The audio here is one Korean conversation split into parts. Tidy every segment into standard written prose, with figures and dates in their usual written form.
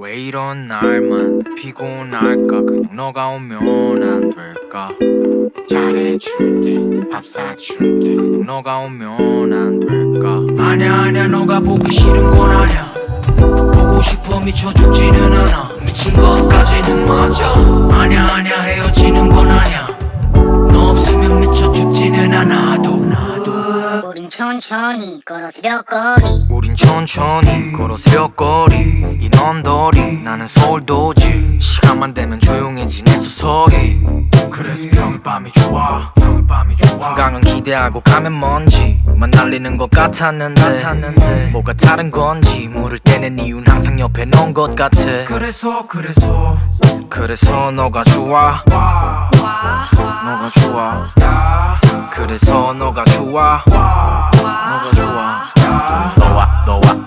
왜 이런 날만 피곤할까? 그냥 너가 오면 안 될까? 잘해줄게 밥 사줄게 그냥 너가 오면 안 될까? 아냐 너가 보기 싫은 건 아냐. 보고 싶어 미쳐 죽지는 않아. 미친 것까지는 맞아. 아냐 헤어지는 건 아냐. 너 없으면 미쳐 죽지는 않아도 우린 천천히 걸어 새벽거리 우린 천천히 걸어 새벽거리 이 언더리 나는 서울도지. 시간만 되면 조용해지네 수석이. 그래서 평일 밤이 좋아 한강은 기대하고 가면 먼지만 날리는 것 같았는데 뭐가 다른 건지 물을 때는 이유는 항상 옆에 넣은 것 같아. 그래서 너가 좋아 너가 좋아 그래서 너가 좋아 너가 좋아.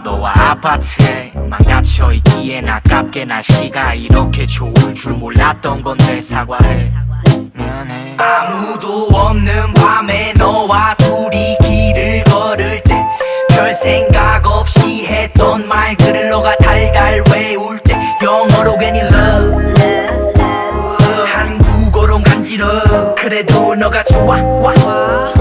너와 아파트에 망가져 있기엔 아깝게 날씨가 이렇게 좋을 줄 몰랐던 건데 사과해. 미안해. 아무도 없는 밤에 너와 둘이 길을 걸을 때 별 생각 없이 했던 말들을 너가 달달 외울 때 영어로 괜히 love 한국어로 간지러 그래도 너가 좋아 행복하다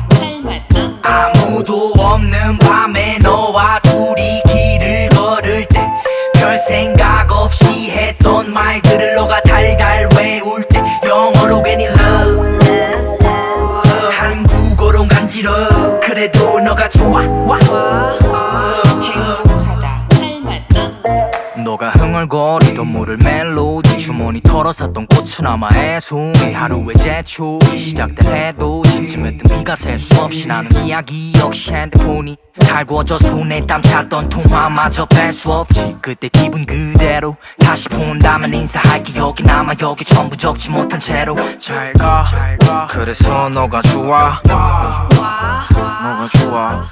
닮았다 아무도 없는 밤에 너와 둘이 길을 걸을 때 별 생각 없이 했던 말들을 너가 달달 외울 때 영어로 괜히 love 한국어로 간지러 그래도 너가 좋아 행복하다 닮았다 너가 흥얼거리던 물을 멜로디 주머니 털어 샀던 고추나마의 숨이 하루의 제출이 시작될 해도 찜찜했던 네가 셀 수 없이 나눈 이야기 역시 핸드폰이 달궈져 손에 땀 찼던 통화마저 뺄 수 없지. 그때 기분 그대로 다시 본다면 인사할 기억이 남아 여기 전부 적지 못한 채로 잘가 그래서 너가 좋아 너가 좋아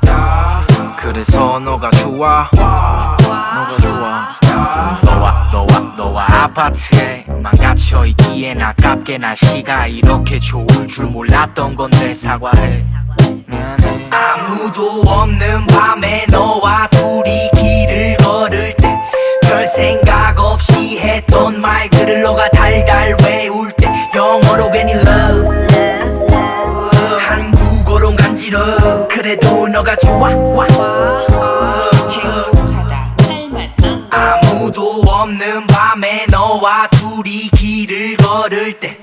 그래서 너가 좋아 너가 좋아. 너와 아파트에 망가져 있기엔 아깝게 날씨가 이렇게 좋을 줄 몰랐던 건데 사과해. 미안해. 아무도 없는 밤에 너와 둘이 길을 걸을 때 별 생각 없이 했던 말들을 너가 달달 외울 때 영어로 괜히 love 한국어로 간지러 그래도 너가 좋아 행복하다 닮았다 아무도 없는 밤에 너와 둘이 길을 걸을 때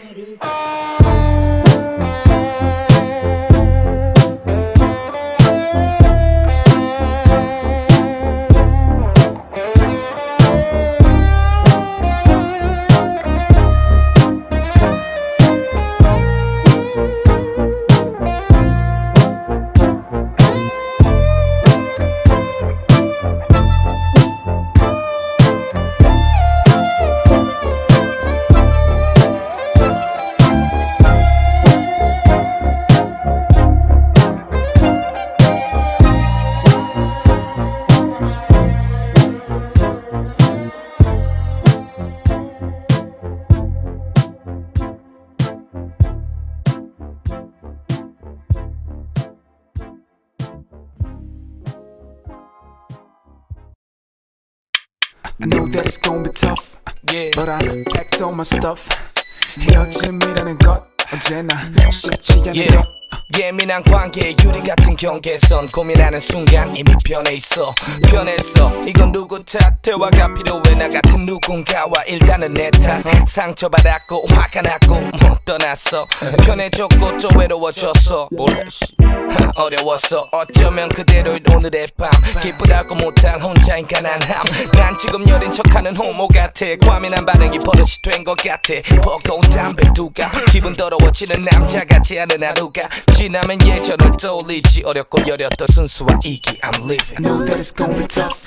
I know that it's gonna be tough, but I packed all my stuff. 헤어짐이라는 것 언제나 쉽지 않은 것. 예민한 관계에 유리 같은 경계선 고민하는 순간 이미 변해 있어 변했어 이건 누구 탓 대화가 필요해 나 같은 누군가와 일단은 내 탓 상처받았고 화가 났고 못 떠났어 편해졌고 또 외로워졌어 몰라 어려웠어 어쩌면 그대로인 오늘의 밤 기쁘다고 못한 혼자인 가난함 난 지금 여린 척하는 호모 같아 과민한 반응이 버릇이 된 것 같아 버거운 담배 두가 기분 더러워지는 남자 같지 않은 하루가 지나면 예전을 떠올리지 어렵고 여렸던 순수한 이기 I'm living I know that it's gonna be tough,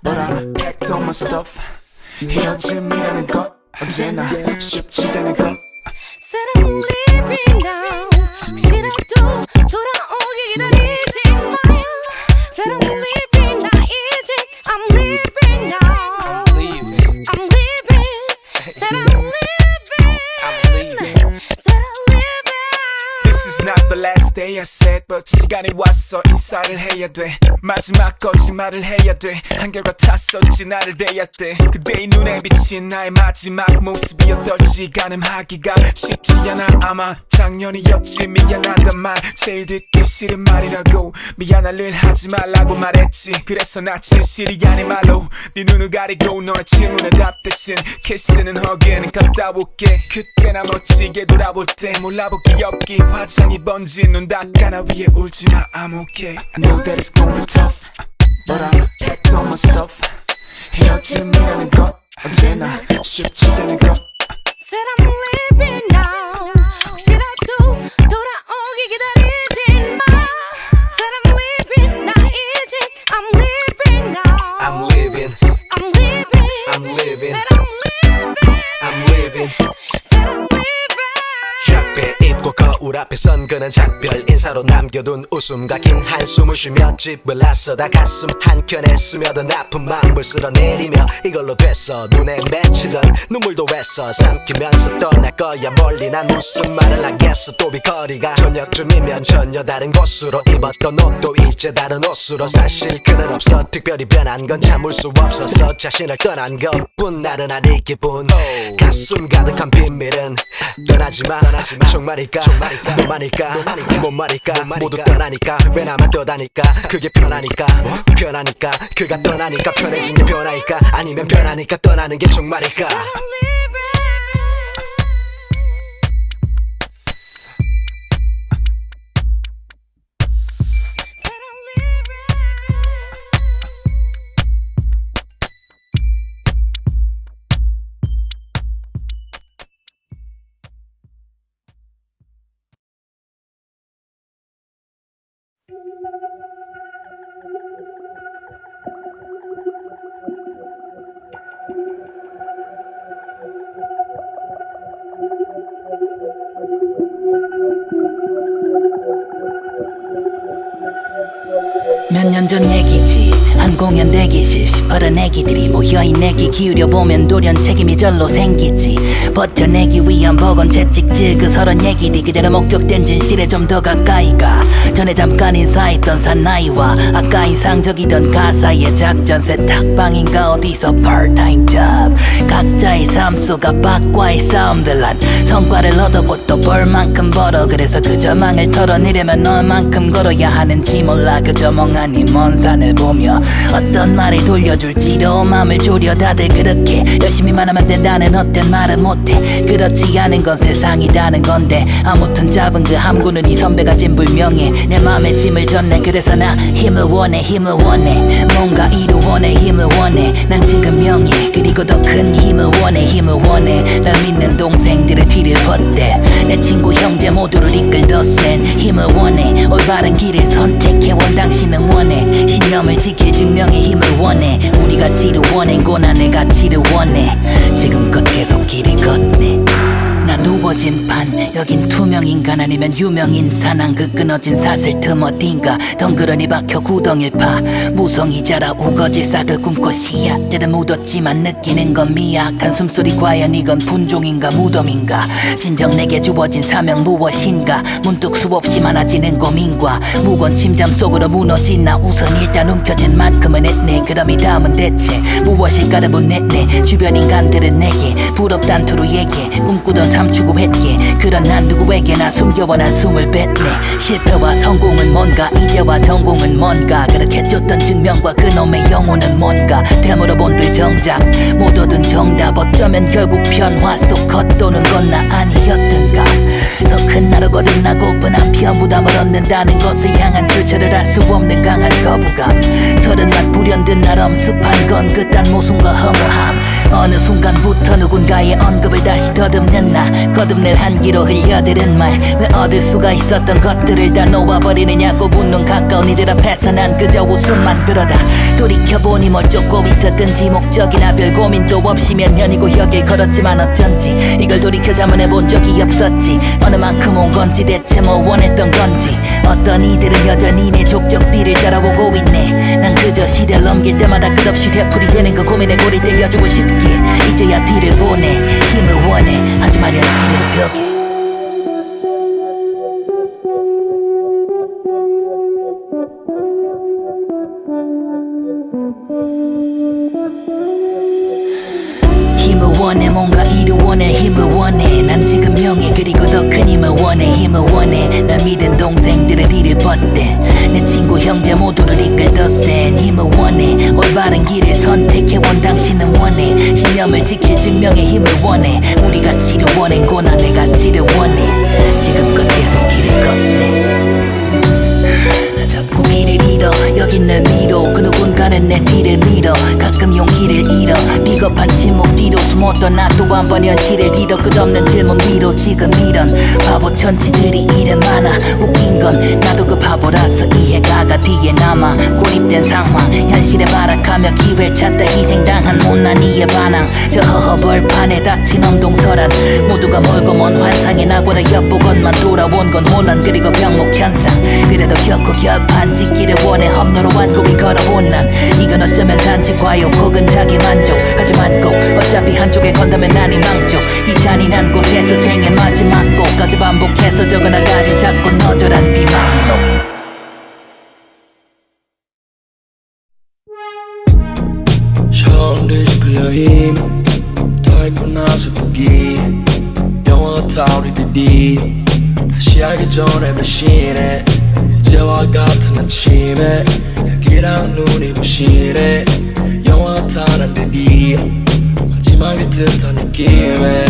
but I packed all my stuff. 헤어짐이라는 것 언제나 쉽지 않은 것. Said I'm leaving now 혹시라도 돌아오길 기다리지 마요 Said I'm leaving now 이제 I'm leaving now I'm leaving I'm leaving Said I'm leaving I'm leaving Said I'm leaving This is not the last day I said but 시간이 왔어 인사를 해야 돼 마지막 거짓말을 해야 돼 한결같았었지 나를 대할 때 그대의 눈에 비친 나의 마지막 모습이 어떨지 가늠하기가 쉽지 않아 아마 작년이었지 미안하단 말 제일 듣기 싫은 말이라고 미안할 일 하지 말라고 말했지 그래서 나 진실이 아닌 말로 네 눈을 가리고 너의 질문에 답 대신 키스는 허기는 갔다 올게 그때 나 멋지게 돌아볼 때 몰라보기 없기 화장이 번진 눈 닦아 나 위에 울지마 I'm okay I know that it's gonna be tough But I'm back to my stuff 헤어짐이라는 것 언제나 쉽지 않은 것 Said I'm leaving now 혹시라도 돌아오기 기다리지 마 Said I'm leaving now 이제 I'm leaving now I'm leaving I'm leaving I'm leaving Said I'm leaving I'm leaving Said I'm leaving 샥배 입고 거울 앞에 선 그는 작별 인사로 남겨둔 웃음과 긴 한숨을 쉬며 집을 나서다 가슴 한켠에 스며든 아픈 마음을 쓸어내리며 이걸로 됐어 눈에 맺히던 눈물도 했어 삼키면서 떠날 거야 멀리 난 무슨 말을 하겠어 또 비거리가 저녁쯤이면 전혀 다른 곳으로 입었던 옷도 이제 다른 옷으로 사실 그는 없어 특별히 변한 건 참을 수 없어서 자신을 떠난 것뿐 나른한 이 기분 가슴 가득한 비밀은 떠나지마 정말일까 너만일까 뭔 말일까 모두 떠나니까 왜 나만 떠다니까 그게 편하니까 편하니까 그가 떠나니까 편해진 게 변화일까 아니면 변하니까 떠나는 게 정말일까 Said I'm leaving Said I'm leaving 몇 년 전 얘기지 한 공연 대기실 시퍼런 애기들이 모여인 내기 기울여보면 돌연 책임이 절로 생기지 버텨내기 위한 버건 채찍질 그 서런 얘기들이 그대로 목격된 진실에 좀 더 가까이 가 전에 잠깐 인사했던 사나이와 아까 인상적이던 가사의 작전 세탁방인가 어디서 part-time job 각자의 삶 속 압박과의 싸움들 난 성과를 얻었고 또 벌만큼 벌어 그래서 그저 망을 털어내려면 너만큼 걸어야 하는지 몰라 그저 멍하니 먼 산을 보며 어떤 말을 돌려줄지도 마음을 졸여 다들 그렇게 열심히만 하면 된다는 헛된 말은 못해 그렇지 않은 건 세상이라는 건데 아무튼 잡은 그 함구는 이 선배가 진불명예 내 맘에 짐을 졌네 그래서 나 힘을 원해 뭔가 이루어내 힘을 원해 난 지금 명예 그리고 더 큰 힘을 원해 날 믿는 동생들의 뒤를 벗대 내 친구 형제 모두를 이끌 더 센 힘을 원해 올바른 길을 선택해 원 당신은 원해 신념을 지킬 증명의 힘을 원해 우리가 지를 원해 고난의 가치를 원해 지금껏 계속 길을 걷네 나 누워진 판 여긴 투명인간 아니면 유명인산 그 끊어진 사슬 틈 어딘가 덩그러니 박혀 구덩이를 파 무성이 자라 우거질 싹을 꿈꿔 씨앗들은 묻었지만 느끼는 건 미약한 숨소리 과연 이건 분종인가 무덤인가 진정 내게 주어진 사명 무엇인가 문득 수없이 많아지는 고민과 무거운 침잠 속으로 무너진 나 우선 일단 움켜진 만큼은 했네 그럼 이 다음은 대체 무엇일까를 묻냈네 주변 인간들은 내게 부럽단 투로 얘기해 꿈꾸던 삶 추구했기에 그런 난 누구에게나 숨겨본 한숨을 뱉네 실패와 성공은 뭔가 이제와 전공은 뭔가 그렇게 쫓던 증명과 그놈의 영혼은 뭔가 되물어본들 정작 못 얻은 정답 어쩌면 결국 변화 속 겉도는 건 나 아니었던가 더 큰 나로 거듭나고픈 한편 부담을 얻는다는 것을 향한 출처를 알 수 없는 강한 거부감 서른 맛 불현듯 날 엄습한 건 그딴 모순과 허무함 어느 순간부터 누군가의 언급을 다시 더듬는 나 거듭낼 한기로 흘려들은 말 왜 얻을 수가 있었던 것들을 다 놓아버리느냐고 묻는 가까운 이들 앞에서 난 그저 웃음만 그러다 돌이켜보니 뭘 쫓고 있었든지 목적이나 별 고민도 없이 몇 년이고 여길 걸었지만 어쩐지 이걸 돌이켜 자문해본 적이 없었지 어느 만큼 온 건지 대체 뭐 원했던 건지 어떤 이들은 여전히 내 족적 뒤를 따라오고 있네 난 그저 시대를 넘길 때마다 끝없이 되풀이되는 그 고민에 골이 떼어주고 싶기에 이제야 뒤를 보내 힘을 원해 하지만 현실은 벽에 힘을 원해 뭔가 이루어내 힘을 원해 난 지금 명예 그리고 더 큰 힘을 원해 힘을 원해 나 믿은 동생들의 뒤를 뻗대 내 친구 형제 모두를 이끌 더 센 힘을 원해 올바른 길을 선택해온 당신은 원해 신념을 지킬 증명의 힘을 원해 우리 가치를 원해 고난 내 가치를 원해 지금껏 계속 길을 걷네 나 자꾸 길을 잃어 여긴 날 밀어 그 누군가는 내 뒤를 밀어 가끔 용기를 잃어 비겁한 침묵 뒤로 숨었던 나 또 한 번 현실을 잃어 끝없는 질문 위로 지금 이런 바보 천치들이 이래 많아 웃긴 건 나도 그 바보라서 이해가가 뒤에 남아 고립된 상황 현실에 발악하며 기회를 찾다 희생당한 못난 이의 반항 저 허허벌판에 닥친 엄동설한 모두가 멀고 먼 환상에 나보다 엿보건만 돌아온 건 혼란 그리고 병목 현상 그래도 겪고 결판 짓기를 원해 험로로 완곡이 걸어온 난 이건 어쩌면 단지 과욕 혹은 자기 만족 하지만 꼭 어차피 한쪽에 건다면 난이 망족 이 잔인한 곳에서 생의 마지막 곡까지 반복해서 적어나가리 자꾸 너절한 비망록 처음 듯이 풀려 힘이 더 있고 나서 포기 영화 같아 우리들이 다시 알기 전에 배신해 어제와 같은 아침에 여기랑 눈이 부시네 영화 같아 난 드디어 마지막일 듯한 느낌에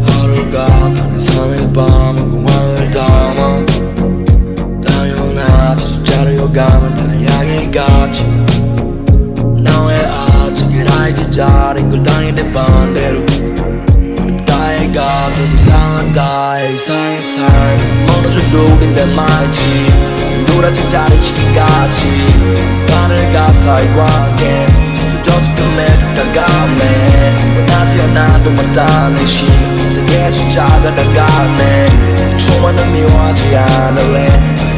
하루가 더는 3일 밤은 공황을 담아 당연하지 숫자를 요감은 다 이야기같이 나 왜 아직을 알지 잘인 걸 당연히 반대로 어렵다 해가 또 이상하다 해 이상의 삶 어느 정도 우린데 말이지 힘들어진 자리치기같이 바늘 같아 이 관계 젖은 끝내 다가네 원하지 않아도 맞닿는 시세계 숫자가 다가네 초만은 미워하지 않을래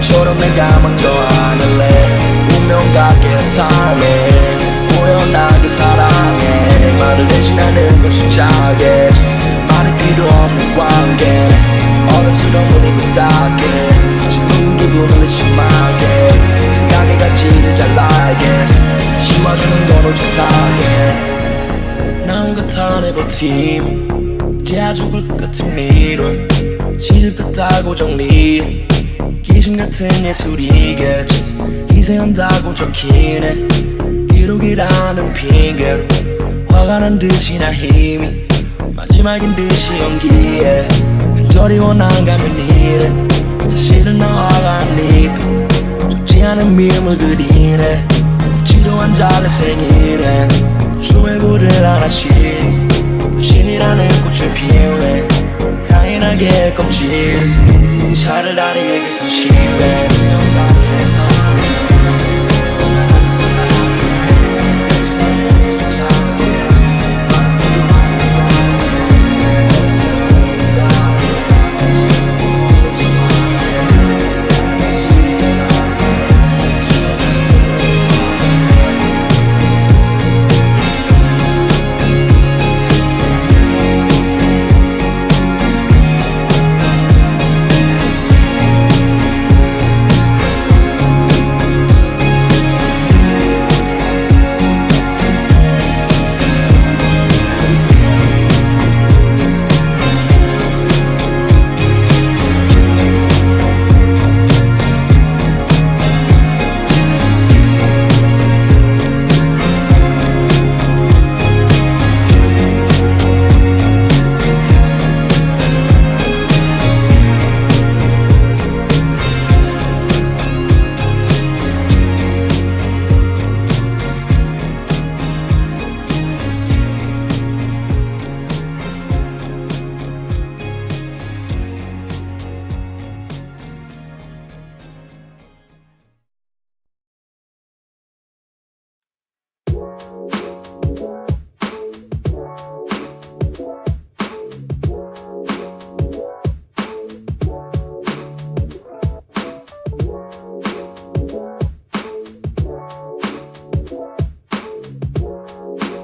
처럼 내가 먼저 안을래 운명 같게 타이밍 우연하게 사랑해 말을 대신하는 건 숫자겠지 말이 필요 없는 관계네 어른스러운 우리 부탁해 지금 기분을 심하게 생각의 가치를 잘 알겠어 심어주는 건 오직 사게 난 같아 내 버팀 이제야 죽을 것 같은 미련 시집 끝하고 정리해 기심 같은 예술이겠지 희생한다고 적히네 기록이라는 핑계로 화가 난 듯이 나 힘이 마지막인 듯이 연기해 간절히 원한가면 이래 사실은 나 화가 안 입혀 죽지 않은 미움을 그리네 지루한 자의 생일에 수의 불을 하나씩 신이라는 꽃을 피우네 향이 나게 껍질 차를 다리에게 30에 명각의 사랑에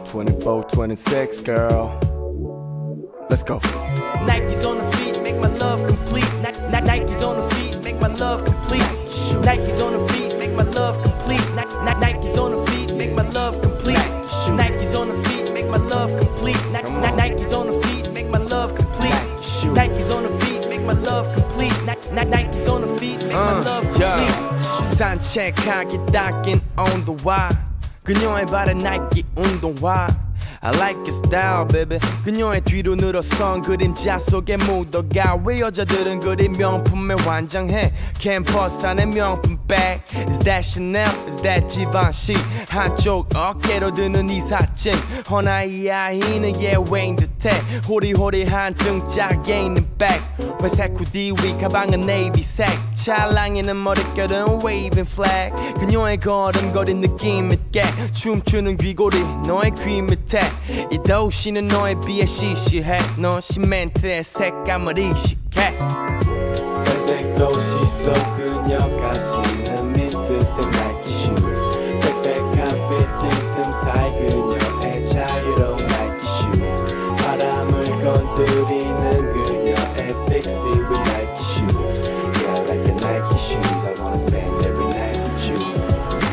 $24.26 girl. Let's go. Nike's on the feet, make my love complete. Nike's on the feet, make my love complete. Nike's on the feet, make my love complete. Nike's on the feet, make my love complete. Nike's on the feet, make my love complete. Nike's on the feet, make my love complete. Nike's on the feet, make my love complete. Nike's on the feet, make my love complete. 산책하기 딱인 온도와 그녀의 발에 나이키 운동화 I like your style baby 그녀의 뒤로 늘어선 그림자 속에 묻어가 왜 여자들은 그리 명품에 환장해 캠퍼스 안에 명품 bag Is that Chanel? Is that Givenchy? 한쪽 어깨로 드는 이 사진 허나의 아이는 예외인 듯해 호리호리한 등짝에 있는 백 회색 후디 위 가방은 네이비색 찰랑이는 머릿결은 waving flag 그녀의 걸음걸이 느낌 있게 춤추는 귀고리 너의 귀 밑에 이 도시는 너에 비해 시시해 너 시멘트의 색감을 이식해 회색 도시 속 그녀가 신은 민트색 나이키 슈즈 빽빽한 빌딩 틈 사이 그녀의 자유로운 나이키 슈즈 바람을 건드리는 그녀의 fix it with Nike shoes Yeah, I like your Nike shoes I wanna spend every night with you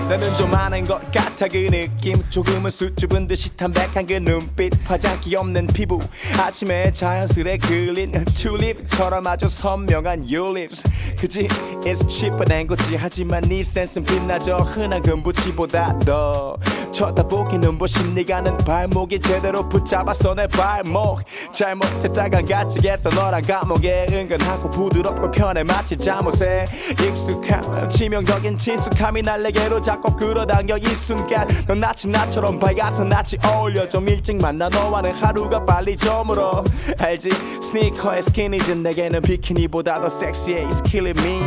나는 좀 아는 것 같아 그 느낌 조금은 수줍은 듯이 담백한 그 눈빛 화장기 없는 피부 아침에 자연스레 그린 튤립처럼 아주 선명한 your lips 그지 it's cheaper than 거지 하지만 네 센스는 빛나죠 흔한 금부치보다 더 쳐다보기 눈부신 네가 는 발목이 제대로 붙잡았어 내 발목 잘못했다간 가치겠어 너란 감옥에 은근하고 부드럽고 편해 마치 잠옷에 익숙함 치명적인 친숙함이 날 내게로 자꾸 끌어당겨 이 순간 넌 마치 나처럼 밝아서 낯이 어울려 좀 일찍 만나 너와는 하루가 빨리 저물어 알지 스니커의 스키니즈 내게는 비키니보다 더 섹시해 It's killing me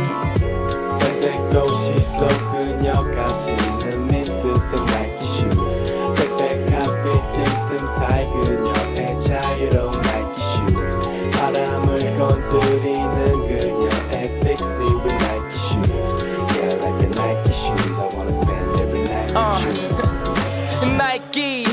회색 도시 속 그녀가 신은 민트색 나이키 슈즈 빽빽한 빌딩 틈 사이 그녀의 자유로운 나이키 슈즈 바람을 건드리는 그녀의 fix it with Nike shoes Yeah, I like your Nike shoes I wanna spend every night with you Nike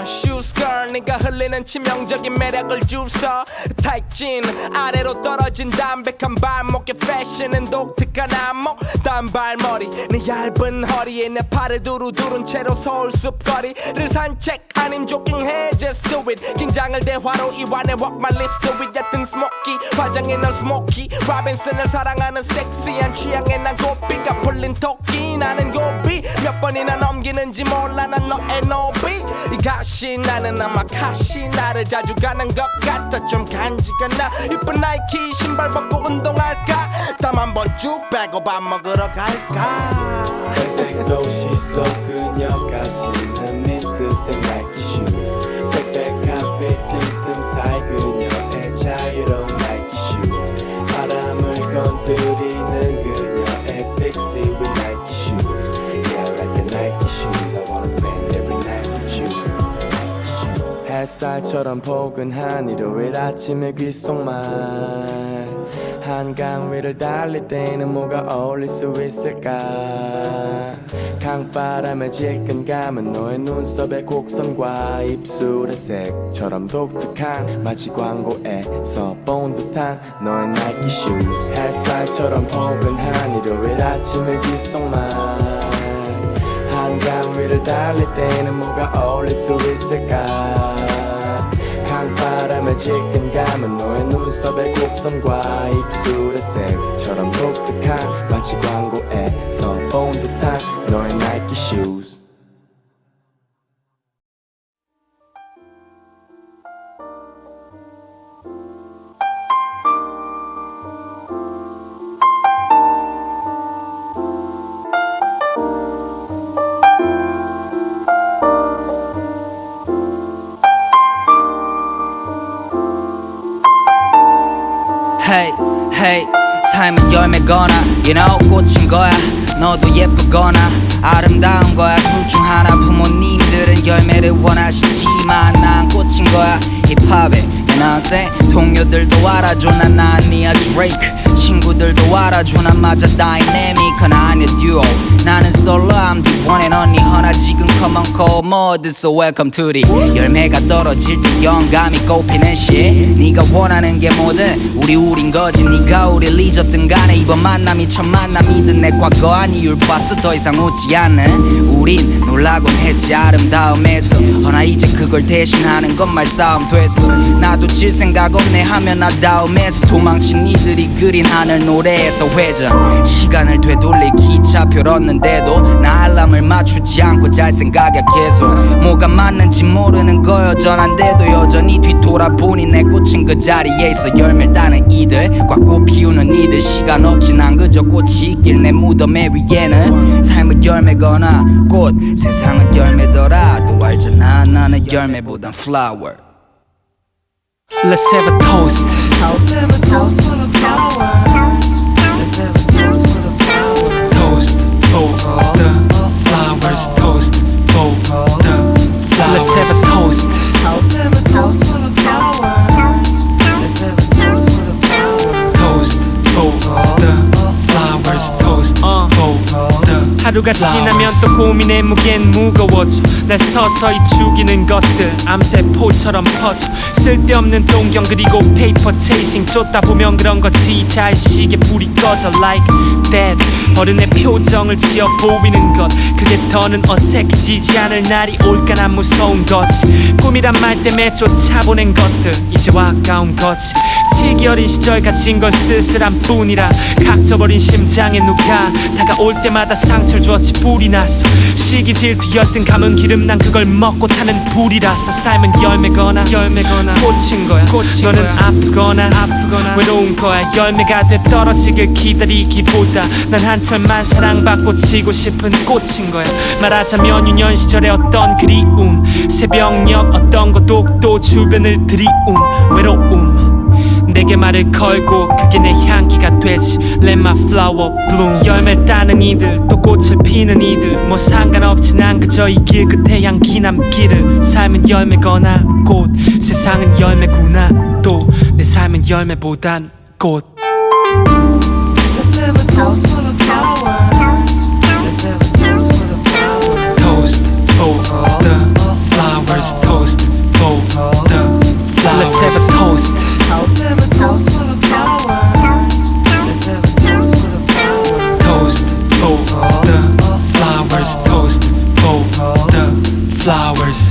shoes girl 네가 흘리는 치명적인 매력을 주서 타이진 아래로 떨어진 담백한 발목의 패션은 독특한 안목 단발머리 네 얇은 허리에 내 팔을 두루두른 채로 서울 숲거리를 산책 아님 조깅해 just do it 긴장을 대화로 이완해 walk my lips to it 얕은 스모키 화장에 넌 스모키 로빈슨을 사랑하는 섹시한 취향에 난 고삐가 풀린 토끼 나는 고비 몇 번이나 넘기는지 몰라 난 너의 노비 이 가시 나는 아마 가시 나를 자주 가는 것 같아 좀 간지가 나 이쁜 나이키 신발 벗고 운동할까 땀 한 번 쭉 빼고 밥 먹으러 갈까 회색 도시 속 그녀가 신은 민트색 나이키 슈즈 빽빽한 빌딩 틈 사이 그녀의 자유로운 나이키 슈즈 바람을 건드리는 그녀의 fix it with Nike shoes Yeah, I like your Nike shoes I wanna spend every night with you 햇살처럼 포근한 일요일 아침의 귓속말 한강 위를 달릴 때는 뭐가 어울릴 수 있을까 강바람에 질끈 감은 너의 눈썹의 곡선과 입술의 색처럼 독특한 마치 광고에서 본 듯한 너의 나이키 슈즈 햇살처럼 포근한 일요일 아침의 귓속말 한강 위를 달릴 때는 뭐가 어울릴 수 있을까 강바람에 질끈 감은 너의 눈썹의 곡선과 입술의 색처럼 독특한 마치 광고에서 본 듯한 너의 나이키 슈즈 Hey, hey, 삶은 열매거나 you know 꽃인 거야 너도 예쁘거나 아름다운 거야 둘 중 하나 부모님들은 열매를 원하시지만 난 꽃인 거야 힙합에 내 나세 동료들도 알아줘 난 아니야 드레이크 친구들도 알아줘 난 맞아 다이내믹한 아니야 듀오 나는 솔로 I'm the one and only 허나 지금 come on call mode so welcome to the 열매가 떨어질 때 영감이 꽃피는 shit 네가 원하는 게 뭐든 우린 거지 네가 우릴 잊었든 간에 이번 만남이 첫 만남이든 내 과거 아니율 봤어 더 이상 웃지 않는 우린 놀라곤 했지 아름다움에서 허나 이제 그걸 대신하는 건 말싸움 됐어 나도 질 생각 없네 하면 나다움에서 도망친 이들이 그린 하늘 노래에서 회전 시간을 되돌릴 기차표를 얻는데도 나 알람을 맞추지 않고 잘 생각해 계속 뭐가 맞는지 모르는 거 여전한데도 여전히 뒤돌아보니 내 꽃은 그 자리에 있어 열매를 따는 이들 꽉꽃 피우는 이들 시간 없지 난 그저 꽃이 있길 내 무덤에 위에는 삶은 열매거나 꽃 세상은 열매더라 또 알잖아 나는 열매보단 flower Let's have a toast. Let's have a toast for the flower. Let's have a toast for the flower. Toast for the flowers. Toast for the flowers. Let's have a toast. Let's have a toast for the flower. Let's have a toast for the flower. Toast for the flowers. Toast for the 하루가 지나면 또 고민의 무게는 무거워져 날 서서히 죽이는 것들 암세포처럼 퍼져 쓸데없는 동경 그리고 페이퍼 체이싱 쫓다 보면 그런 거지 자의식에 불이 꺼져 like that 어른의 표정을 지어 보이는 것 그게 더는 어색해지지 않을 날이 올까 난 무서운 거지 꿈이란 말 때문에 쫓아보낸 것들 이제와 아까운 거지 치기 어린 시절 가진 건 쓸쓸한 뿐이라 각져버린 심장에 누가 다가올 때마다 상처를 주었지 불이 났어 시기 질투 열등 감은 기름 난 그걸 먹고 타는 불이라서 삶은 열매거나 꽃인 거야 너는 아프거나 외로운 거야 열매가 돼 떨어지길 기다리기보다 난 한철만 사랑받고 지고 싶은 꽃인 거야 말하자면 유년 시절의 어떤 그리움 새벽녘 어떤 고독도 주변을 들이운 외로움 내게 말을 걸고 그게 내 향기가 되지 Let my flower bloom 열매를 따는 이들 또 꽃을 피는 이들 뭐 상관없지 난 그저 이 길 끝에 향기 남기를 삶은 열매거나 꽃 세상은 열매구나 또 내 삶은 열매보단 꽃 Let's have a toast for the flower. Let's have a toast for the flower. Toast for the flowers Toast for the flowers Let's have a toast Let's have a toast for the flower. Let's have a toast for the flower. Toast for the flowers Toast for the flowers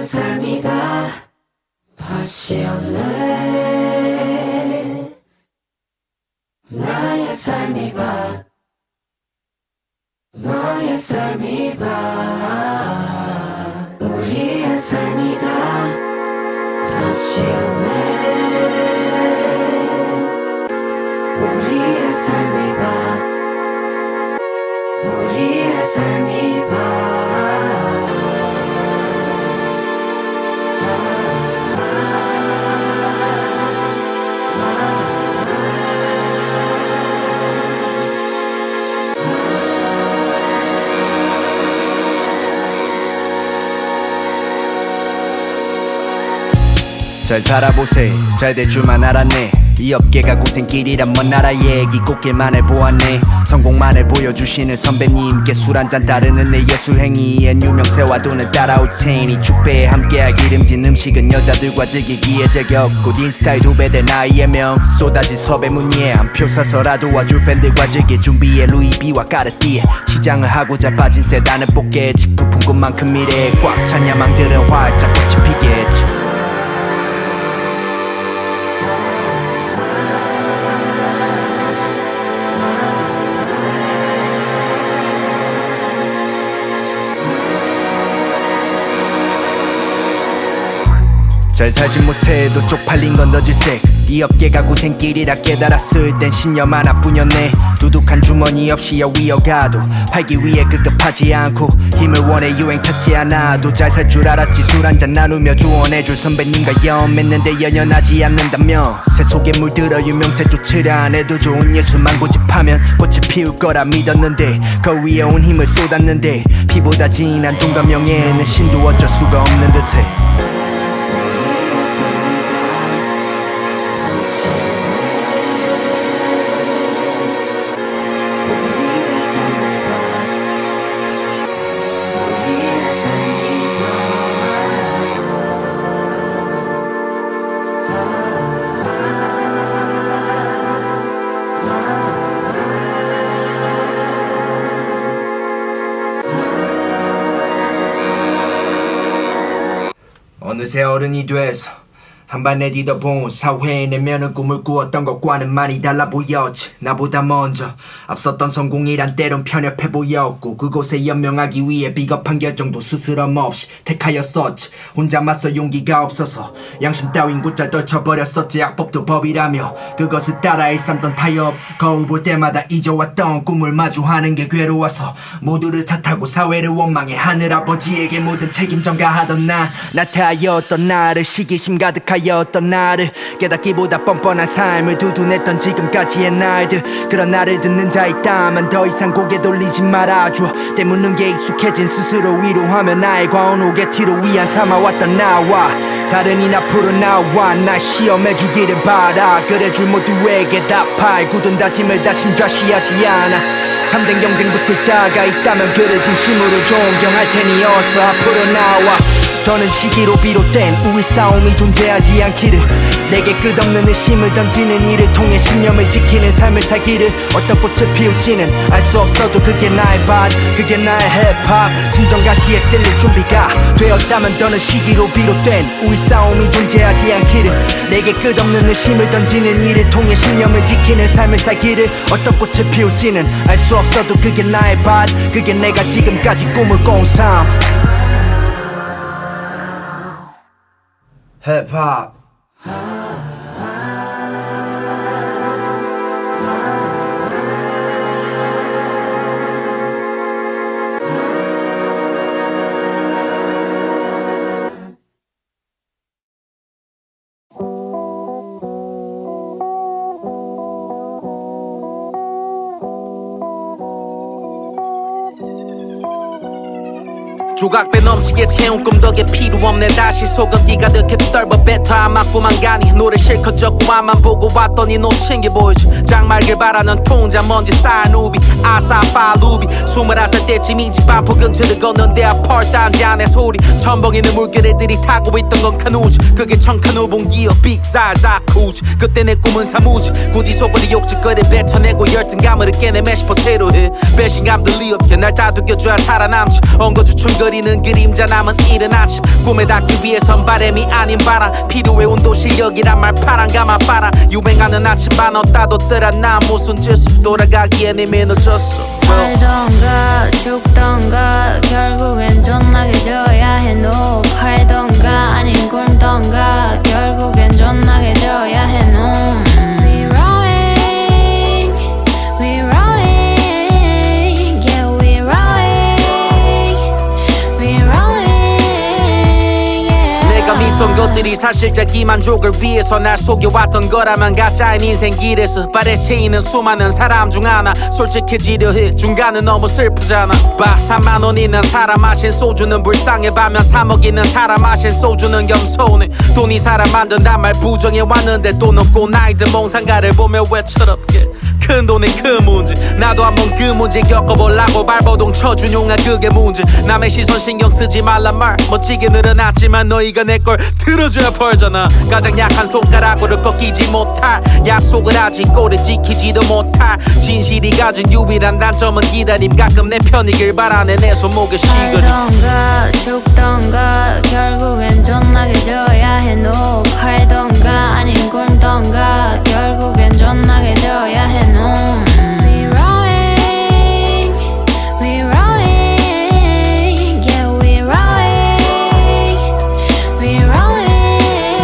삶이 다 다시 없네 나의 삶이 봐 너의 삶이 봐 우리의 삶이 다 다시 없네 우리의 삶이 봐 우리의 삶이 봐 잘 살아보세 잘 될 줄만 알았네 이 업계가 고생길이란 먼 나라 얘기 꽃길만 해보았네 성공만을 보여주시는 선배님께 술 한잔 따르는 내 예술행위엔 유명세와 돈을 따라올 테니 축배에 함께할 기름진 음식은 여자들과 즐기기에 제격고 인스타에 2배 나이의 명 쏟아진 섭외 문의에 한 표 사서라도 와줄 팬들과 즐길 준비해 루이비와 까르띠에 시장을 하고자 빠진 세단을 뽑게 지푸푼 곳만큼 미래에 꽉 찬 야망들은 활짝 꽃이 피겠지 잘 살지 못해도 쪽팔린 건 더 질색 이 업계가 고생길이라 깨달았을 땐 신념 하나뿐이었네 두둑한 주머니 없이 위어가도 팔기 위해 급급하지 않고 힘을 원해 유행 찾지 않아도 잘 살 줄 알았지 술 한잔 나누며 조언해줄 선배님과 연맺는데 연연하지 않는다며 새 속에 물들어 유명세 쫓으려 안 해도 좋은 예술만 고집하면 꽃이 피울 거라 믿었는데 그 위에 온 힘을 쏟았는데 피보다 진한 돈과 명예에는 신도 어쩔 수가 없는 듯해 어느새 어른이 돼서 한발 내딛어본 사회에 내면은 꿈을 꾸었던 것과는 많이 달라 보였지 나보다 먼저 앞섰던 성공이란 때론 편협해 보였고 그곳에 연명하기 위해 비겁한 결정도 스스럼 없이 택하였었지 혼자 맞서 용기가 없어서 양심 따윈 곧잘 떨쳐버렸었지 악법도 법이라며 그것을 따라 일삼던 타협 거울 볼 때마다 잊어왔던 꿈을 마주하는 게 괴로워서 모두를 탓하고 사회를 원망해 하늘아버지에게 모든 책임 전가하던 나 나태하였던 나를 시기심 가득하였던 나를 깨닫기보다 뻔뻔한 삶을 두둔했던 지금까지의 날들 그런 나를 듣는 자 있다면 더 이상 고개 돌리지 말아줘 때묻는 게 익숙해진 스스로 위로하며 나의 과언옥의 티로 위안 삼아왔던 나와 다른 인 앞으로 나와 날 시험해주기를 바라 그래줄 모두에게 답할 굳은 다짐을 다신 좌시하지 않아 참된 경쟁 붙을 자가 있다면 그를 진심으로 존경할 테니 어서 앞으로 나와 더는 시기로 비롯된 우리 싸움이 존재하지 않기를 내게 끝없는 의심을 던지는 이를 통해 신념을 지키는 삶을 살기를 어떤 꽃을 피울지는 알 수 없어도 그게 나의 밭 그게 나의 힙합 진정 가시에 찔릴 준비가 되었다면 더는 시기로 비롯된 우리 싸움이 존재하지 않기를 내게 끝없는 의심을 던지는 이를 통해 신념을 지키는 삶을 살기를 어떤 꽃을 피울지는 알 수 없어도 그게 나의 밭 그게 내가 지금까지 꿈을 꿔온 삶 힙합 조각배 넘치게 채운 꿈 덕에 필요 없네 다시 소금기 가득해 떨버 뱉어 안 맞고만 가니 노래 실컷 적고 앞만 보고 왔더니 놓친 게 보이지 장말길 바라는 통장 먼지 쌓은 우비 아사파루비 21살 때쯤이지 반포 근처를 걷는데 아펄단지 안에 소리 첨벙이는 물결에 들이타고 있던 건 카누지 그게 청카누본 기억 빅사자쿠지 그때 내 꿈은 사무지 굳이 속으로 욕짓거리 뱉어내고 열등감을 깨내 매시포테로해 배신감들 리 없게 날 다독여줘야 살아남지 엉거주춤거리는 그림자 남은 이른 아침 꿈에 닿기 위해선 바람이 아닌 바람 필요해 운동 실력이란 말 파란가마 빨아 유행하는 아침만 얻다도 뜨라 난 무슨 짓을 돌아가기엔 이미 늦었어 살던가 죽던가 결국엔 존나게 져야 해 no 팔던가 아닌 굶던가 결국엔 존나게 져야 해 no We rolling We rolling Yeah we rolling We rolling Yeah 내가 믿던 것들이 사실 자기 만족을 위해서 날 속여왔던 거라면 가짜인 인생 길에서 발에 채이는 수많은 사람 중 하나 솔직해지려 해 중간은 너무 슬프잖아 봐 3만원 있는 사람 마신 소주는 불쌍해 반면 3억 있는 사람 마신 소주는 겸손해 돈이 사람 만든단 말 부정해 왔는데 돈 없고 나이든 몽상가를 보며 왜 철없게 큰 돈의 그 문제 나도 한번 그 문제 겪어보려고 발버둥 쳐준 용아 그게 문제 남의 시선 신경 쓰지 말란 말 멋지게 늘어났지만 너희가 내 걸 들어줘야 벌잖아 가장 약한 손가락으로 꺾이지 못할 약속을 하지 꼴을 지키지도 못할 진실이 가진 유일한 단점은 기다림 가끔 내 편이길 바라네 내 손목에 시그리 살던가 죽던가 결국엔 존나게 져야 해 no 팔던가 아닌 굶던가 결국엔 존나게 져야 해 no We rolling We rolling Yeah we rolling We rolling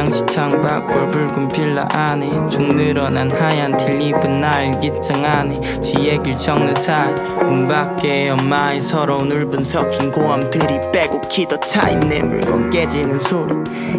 양시창 밖골 붉은 빌라 안에 쭉 늘어난 하얀 틸 입은 날기장 안에 지 얘길 적는 사이 문 밖에 엄마의 서러운 울분 섞인 고함들이 빼곡히 더 차인 내 물건 깨지는 소리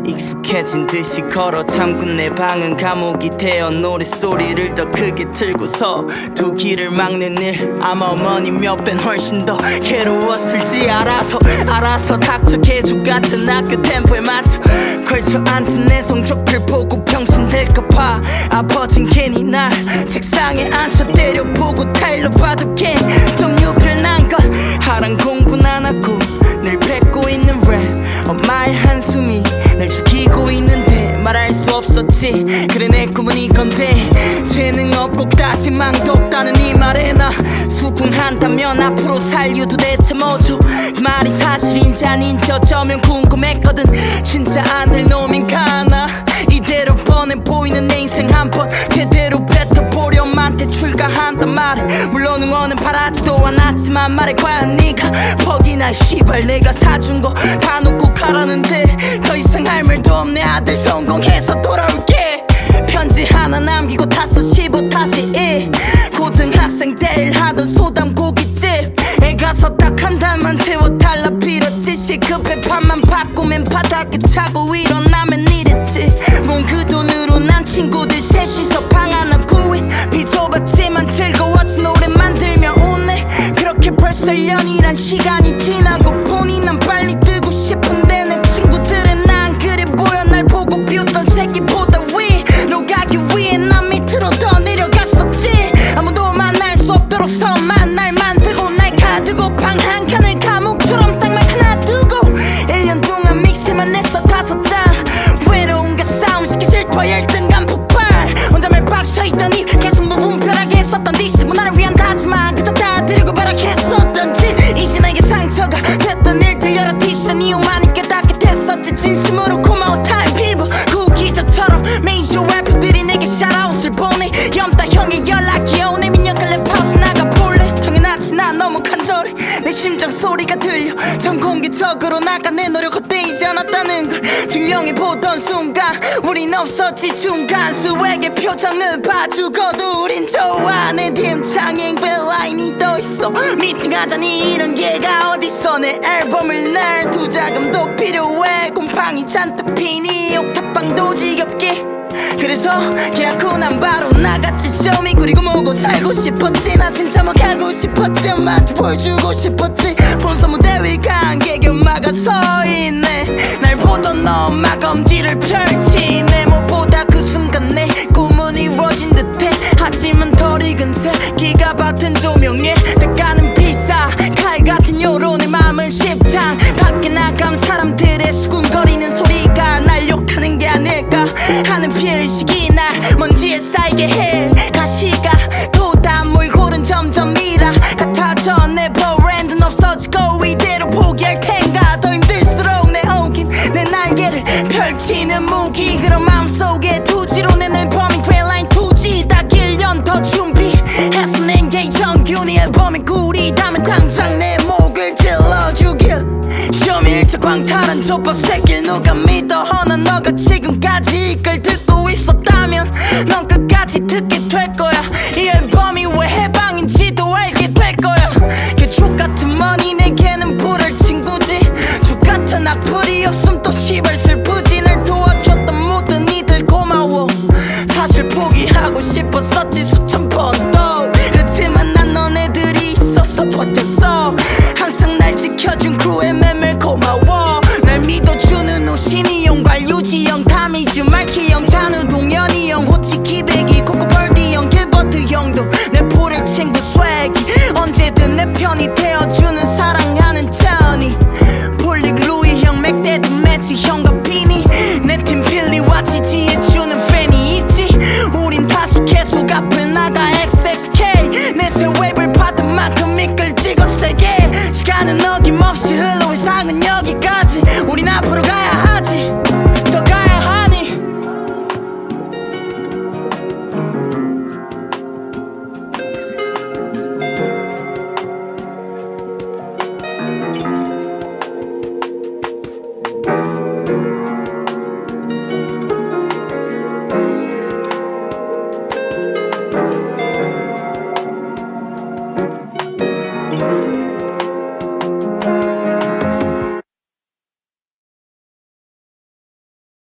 익숙해진 듯이 걸어 잠근 내 방은 감옥이 되어 노랫소리를 더 크게 틀고서 두 길을 막는 일 아마 어머니 몇 배 훨씬 더 괴로웠을지 알아서 닥쳐 개죽 같은 학교 템포에 맞춰 걸쳐 앉은 내 성적표 보고 병신될까봐 아파진 괜히 날 책상에 앉혀 때려보고 타일로 봐도 좀 유별 난건 하란 공부는 안 하고 늘 뱉고 있는 랩 엄마의 한숨이 날 죽이고 있는데 말할 수 없었지 그래 내 꿈은 이건데 재능 없고 그다지 망도 없다는 이 말에 나 수긍한다면 앞으로 살 이유 도대체 뭐죠 그 말이 사실인지 아닌지 어쩌면 궁금했거든 진짜 안 될 놈인가 나 이대로 뻔해 보이는 내 인생 한번 제대로 뱉어보려 엄마한테 출가한단 말에 물론 응원은 바라지도 않았지만 말해 과연 네가 퍽이나 씨발 내가 사준 거 다 놓고 가라는데 더 이상 할 말도 없네 아들 성공해서 돌아올게 편지 하나 남기고 탔어 15-1 고등학생 때 일하던 소담 고깃집 애 가서 딱 한 달만 채워달라 빌었지 시급해 판만 바꾸면 바닥에 차고 일어나면 이랬지 뭔 그 돈으로 난 친구들 셋이서 방 하나 구해 빚도 받지만 즐거웠지 노래 만들며 오네 그렇게 벌써 1년이란 시간이 지나고 보니 난 빨리 뜨고 싶은데 내 친구들은 난 그래 보여 날 보고 비웃던 새끼보다 위로 가기 위해 난 밑으로 더 내려갔었지 아무도 만날 수 없도록 선만 날 만들고 날 가두고 방 한 칸을 감옥처럼 딱만 하나 두고 1년 동안 믹스테만 냈어 5장 외로움과 싸움 시기 싫다 열등감 폭발 혼자 멜박쳐있더니 계속 무분별하게 했었던 디스 문화를 위한 다지만 그저 다 드리고 벼락했었던지 이제 내게 상처가 됐던 일들 여러 티션 이유만이 깨닫게 됐었지 진심으로 고마워 타임 피부 구기적처럼 메이저 래퍼들이 내게 샤라웃을 보내 염따 형의 연락이 오네 민혁을 랩하우스 나가볼래 당연하지 난 너무 간절해 내 심장 소리가 들려 참 공개적으로 나가 내 노력 헛되이지 않았다는 걸 증명해 보던 순간 우린 없었지 중간 수에게 표정을 봐주고도 우린 좋아 내 팀창에 벨라인이 떠있어 미팅하자니 이런 게가 어딨어 내 앨범을 낼 투자금도 필요해 곰팡이 잔뜩 피니 옥탑방도 지겹게 그래서 계약 후 난 바로 나갔지 쇼미 그리고 뭐고 살고 싶었지 나 진짜 뭐 가고 싶었지 엄마한테 보여주고 싶었지 본서 무대 위 관객 엄마가 서있네 날 보던 엄마가 엄지를 펼치네 무엇보다 그 순간 내 꿈은 이루어진 듯해 하지만 덜 익은 새끼가 받은 조명에 대가는 비싸 칼 같은 여론의 마음은 십장 밖에 나가면 사람들의 수군거리는 소리가 날 욕하는 게 아닐까 하는 피해의식이 날 먼지에 쌓이게 해 가시가 돋아 몰골은 점점 미라 같아져 내 브랜드는 없어지고 이대로 포기할 텐가 더 힘들수록 내 오긴 내 날개를 펼치는 무기 그런 마음속에 투지로 내는 범인 벨라인 투지 딱 1년 더 준비해서 낸 게 정균이 앨범에 꿀이 닿으면 당장 내 목을 찔러주길 쇼미 일차 광탈한 족밥 새끼를 누가 믿어 허나 너가 지금까지 이걸 듣고 있었다면 넌 끝까지 듣게 될 거야 이 앨범이 왜 해방인지도 알게 될 거야 개족같은 머니 내게는 불을 친구지 죽같은 악플이 없음 또 시발 슬프지 날 도와줬던 모든 이들 고마워 사실 포기하고 싶었었지 수천 번도 그치만 난 너네들이 있어서 버텼어 항상 날 지켜준 크루의 맴을 고마워 날 믿어주는 우신이 형 관유지 형 다미즈 말키 형 잔우 동현이 형 호치 기백이 코코벌디 형 길버트 형도 내 불을 친구 스웩이 언제든 내 편이 되어주는 사랑하는 자니 폴릭 루이 형 맥데드 매치 형과 비니 내 팀 필리와 지지해주는 팬이 있지 우린 다시 계속 앞을 나가 XXK 내새 웹을 받은 만큼 이끌 찍어 세게 시간은 어김없이 흘러 이상은 여기까지 우린 앞으로 가야 하지